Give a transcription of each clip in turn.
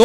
2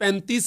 35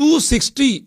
260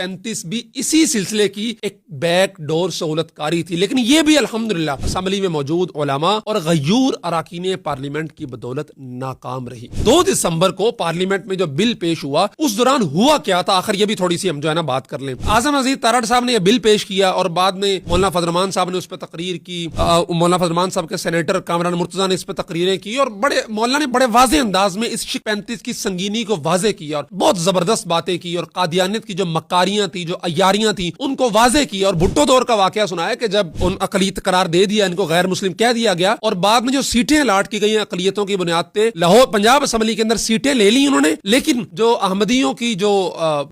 35 بھی اسی سلسلے کی ایک بیک ڈور سہولت کاری تھی، لیکن یہ بھی الحمدللہ اسمبلی میں موجود علماء اور غیور اراکین پارلیمنٹ کی بدولت ناکام رہی۔ 2 دسمبر کو پارلیمنٹ میں جو بل پیش ہوا اس دوران ہوا کیا تھا، آخر یہ بھی تھوڑی سی ہم جو ہے نا بات کر لیں۔ اعظم عزیز تارڑ صاحب نے یہ بل پیش کیا اور بعد میں مولانا فضل الرحمان صاحب نے اس پہ تقریر کی، مولانا فضل الرحمان صاحب کے سینیٹر کامران مرتضیٰ نے اس پہ تقریریں کی اور مولانا نے بڑے واضح انداز میں اس شک 35 کی سنگینی کو واضح کیا اور بہت زبردست باتیں کی اور قادیانیت کی جو مکاریاں تھی، جو عیاریاں تھیں، ان کو واضح کیا اور بھٹو دور کا واقعہ سنایا کہ جب ان اقلیت قرار دے دیا، ان کو غیر مسلم کہہ دیا گیا اور بعد میں جو سیٹیں الاٹ کی گئی ہیں اقلیتوں کی بنیاد پہ، لاہور پنجاب اسمبلی کے اندر سیٹیں لے لی انہوں نے، لیکن جو احمدیوں کی جو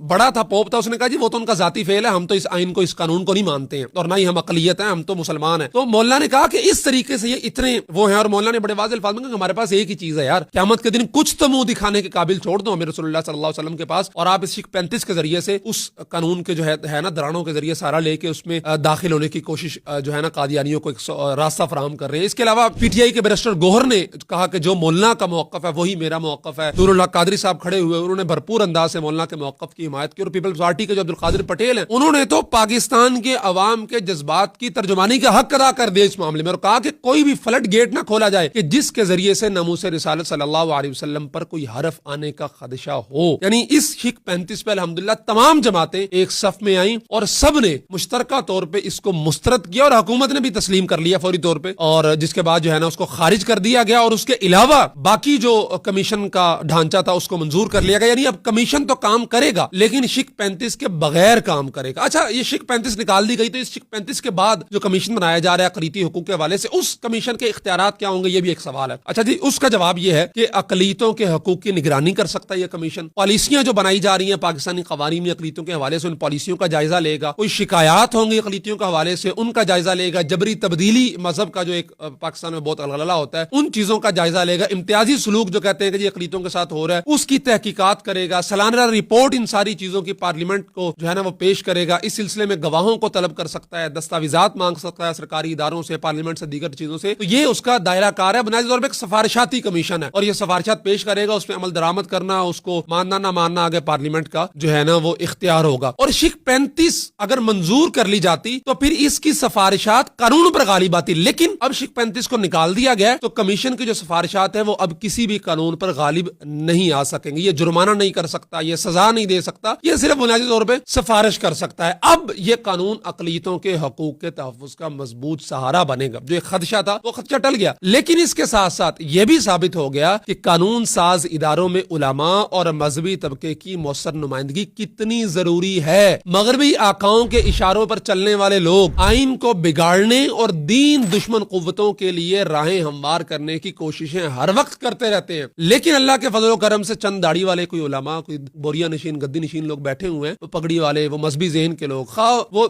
بڑا تھا پوپ تھا، اس نے کہا جی وہ تو ان کا ذاتی فعل ہے، ہم تو اس آئین کو، اس قانون کو نہیں مانتے ہیں اور نہ ہی ہم اقلیت ہیں، ہم تو مسلمان ہیں۔ تو مولانا نے کہا کہ اس طریقے سے یہ اتنے وہ ہیں، اور مولانا نے بڑے واضح الفاظ میں کہا کہ ہمارے پاس ایک ہی چیز ہے یار، قیامت کے دن کچھ تو منہ دکھانے کے قابل چھوڑ دو ہمیں رسول اللہ صلی اللہ علیہ وسلم کے پاس، اور آپ اس شک 35 کے ذریعے سے اس قانون کے جو ہے نا درانوں کے ذریعے سارا لے کے اس میں داخل ہونے کی کوشش جو ہے نا قادیانیوں کو ایک راستہ فراہم کر رہے ہیں۔ اس کے علاوہ پی ٹی آئی کے بیرسٹر گوہر نے کہا کہ جو مولانا کا موقف ہے وہی میرا موقف ہے۔ نور اللہ قادری صاحب کھڑے ہوئے، انہوں نے بھرپور انداز سے مولانا کے موقف کی حمایت کی، اور پیپلز پارٹی کے جو عبدالقادر پٹیل ہیں انہوں نے تو پاکستان کے عوام کے جذبات کی ترجمانی کا حق ادا کر دیا اس معاملے میں، اور کہا کہ کوئی بھی فلڈ گیٹ نہ کھولا جائے کہ جس کے ذریعے سے ناموس رسالت صلی اللہ علیہ وسلم پر کوئی حرف آنے کا خدشہ ہو۔ یعنی اس شک 35 پہ الحمدللہ تمام جماعتیں ایک صف میں آئیں اور سب نے مشترکہ طور پہ اس کو مسترد کیا، اور حکومت نے بھی تسلیم کر لیا فوری طور پہ، اور جس کے بعد جو ہے نا اس کو خارج کر دیا گیا، اور اس کے علاوہ باقی جو کمیشن کا ڈھانچہ تھا اس کو منظور کر لیا گیا۔ یعنی اب کمیشن تو کام کرے گا لیکن شک 35 کے بغیر کام کرے گا۔ اچھا، یہ شک 35 نکال دی گئی تو اس شک 35 کے بعد جو کمیشن بنایا جا رہا ہے اقلیتی حقوق کے حوالے سے، اس کمیشن کے اختیارات کیا ہوں گے، یہ بھی ایک سوال ہے۔ اچھا جی، اس کا جواب یہ ہے کہ اقلیتوں کے حقوق کی نگرانی کر سکتا ہے یہ کمیشن، پالیسیاں جو بنائی جا رہی ہیں پاکستانی قوانین میں اقلیتوں کے حوالے سے ان پالیسیوں کا جائزہ لے گا، کوئی شکایات ہوں گی اقلیتوں کے حوالے سے ان کا جائزہ لے گا، جبری تبدیلی مذہب کا جو ایک پاکستان میں بہت الغلہ ہوتا ہے ان چیزوں کا جائزہ لے گا، امتیازی سلوک جو کہتے ہیں کہ جی اقلیتوں کے ساتھ ہو رہا ہے اس کی تحقیقات کرے گا، سالانہ رپورٹ ان ساری چیزوں کی پارلیمنٹ کو جو ہے نا وہ پیش کرے گا، اس سلسلے میں گواہوں کو طلب کر سکتا ہے، دستاویزات مانگ سکتا ہے سرکاری اداروں سے، پارلیمنٹ سے، دیگر چیزوں سے۔ تو یہ اس کا دائرہ کار ہے، بنیادی طور پہ ایک سفارشاتی کمیشن ہے اور یہ سفارشات پیش کرے گا، اس پہ عمل درآمد کرنا، اس کو ماننا نہ ماننا آگے پارلیمنٹ کا جو ہے نا وہ اختیار ہوگا۔ اور شک 35 اگر منظور کر لی جاتی تو پھر اس کی سفارشات قانون پر غالب آتی، لیکن اب شک 35 کو نکال دیا گیا تو کمیشن کی جو سفارشات ہیں وہ اب کسی بھی قانون پر غالب نہیں آ سکیں گے، یہ جرمانہ نہیں کر سکتا، یہ سزا نہیں دے سکتا، یہ صرف بنیادی طور پہ سفارش کر سکتا ہے۔ اب یہ قانون اقلیتوں کے حقوق کے تحفظ کا مضبوط سہارا بنے گا، جو ایک خدشہ تھا وہ خدشہ ٹل گیا، لیکن اس کے ساتھ ساتھ یہ بھی ثابت ہو گیا کہ قانون ساز اداروں میں علماء اور مذہبی طبقے کی مؤثر نمائندگی کتنی ضروری ہے۔ مغربی آقاؤں کے اشاروں پر چلنے والے لوگ آئین کو بگاڑنے اور دین دشمن قوتوں کے لیے راہیں ہموار کرنے کی کوششیں ہر وقت کرتے رہتے ہیں، لیکن اللہ کے فضل و کرم سے چند داڑھی والے کوئی علماء، کوئی بوریا نشین، گدی نشین لوگ بیٹھے ہوئے ہیں، وہ پگڑی والے، وہ مذہبی ذہن کے لوگ، خواہ وہ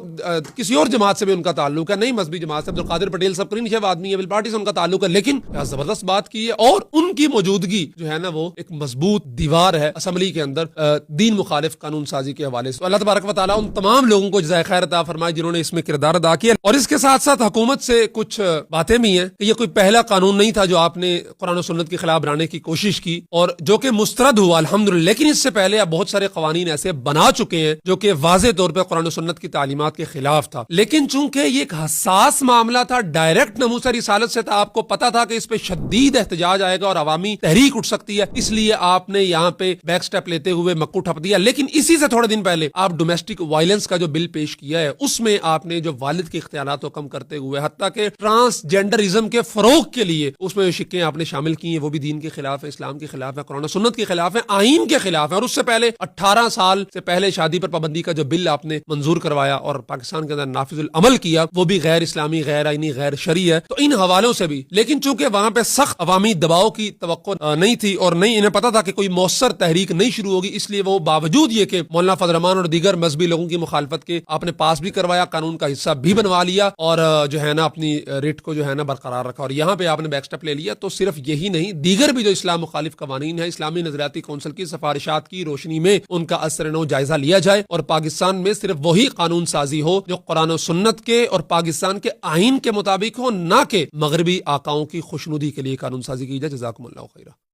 کسی اور جماعت سے بھی ان کا تعلق ہے، نہیں مذہبی جماعت سے، عبدالقادر پٹیل صاحب کریم شیف آدمی ہے، پیپلز پارٹی سے ان کا تعلق ہے، لیکن کیا زبردست بات کی ہے، اور ان کی موجودگی جو ہے نا وہ ایک مضبوط دیوار ہے اسمبلی کے اندر دین مخالف قانون سازی کے حوالے سے۔ اللہ تبارک و تعالیٰ ان تمام لوگوں کو جزائے خیر عطا فرمائے جنہوں نے اس میں کردار ادا کیا، اور اس کے ساتھ ساتھ حکومت سے کچھ باتیں بھی ہیں کہ یہ کوئی پہلا قانون نہیں تھا جو آپ نے قرآن و سنت کے خلاف بنانے کی کوشش کی اور جو کہ مسترد ہوا الحمدللہ، لیکن اس سے پہلے آپ بہت سارے قوانین ایسے بنا چکے ہیں جو کہ واضح طور پہ قرآن و سنت کی تعلیمات کے خلاف تھا، لیکن چونکہ یہ ایک حساس معاملہ تھا، ڈائریکٹ ناموس رسالت سے تھا، آپ کو پتا تھا کہ اس پہ شدید احتجاج آئے گا اور عوامی تحریک اٹھ سکتی ہے، اس لیے آپ نے یہاں پہ بیک سٹیپ لیتے ہوئے مکو ٹھپ دیا۔ لیکن اسی سے تھوڑے دن پہلے آپ ڈومیسٹک وائلنس کا جو بل پیش کیا ہے اس میں آپ نے جو والد کے اختیارات کو کم کرتے ہوئے حتیٰ کہ ٹرانسجینڈرزم کے فروغ کے لیے اس میں جو شکیں آپ نے شامل کی ہیں وہ بھی دین کے خلاف ہے، اسلام کے خلاف ہے، قرآن و سنت کے خلاف ہے، آئین کے خلاف ہے، اور اس سے پہلے 18 سال سے پہلے شادی پر پابندی کا جو بل آپ نے منظور کروایا اور پاکستان کے اندر نافذ العمل کیا وہ بھی غیر اسلامی، غیر آئینی، غیر شرعی ہے۔ تو ان حوالوں سے بھی، لیکن چونکہ وہاں پہ سخت عوامی دباؤ کی توقع نہیں تھی اور نہیں انہیں پتا تھا کہ کوئی مؤثر تحریک نہیں شروع ہوگی، اس لیے وہ باوجود یہ کہ مولانا فضل الرحمان اور دیگر مذہبی لوگوں کی مخالفت کے آپ نے پاس بھی کروایا، قانون کا حصہ بھی بنوا لیا اور جو ہے نا اپنی ریٹ کو جو ہے نا برقرار رکھا، اور یہاں پہ آپ نے بیک سٹیپ لے لیا۔ تو صرف یہی نہیں، دیگر بھی جو اسلام مخالف قوانین ہیں، اسلامی نظریاتی کونسل کی سفارشات کی روشنی میں ان کا اثر نو جائزہ لیا جائے اور پاکستان میں صرف وہی قانون سازی ہو جو قرآن و سنت کے اور پاکستان کے آئین کے مطابق ہو، نہ کہ مغربی آقاؤں کی خوشنودی کے لیے قانون سازی کی جائے۔ جزاکم اللہ خیرہ۔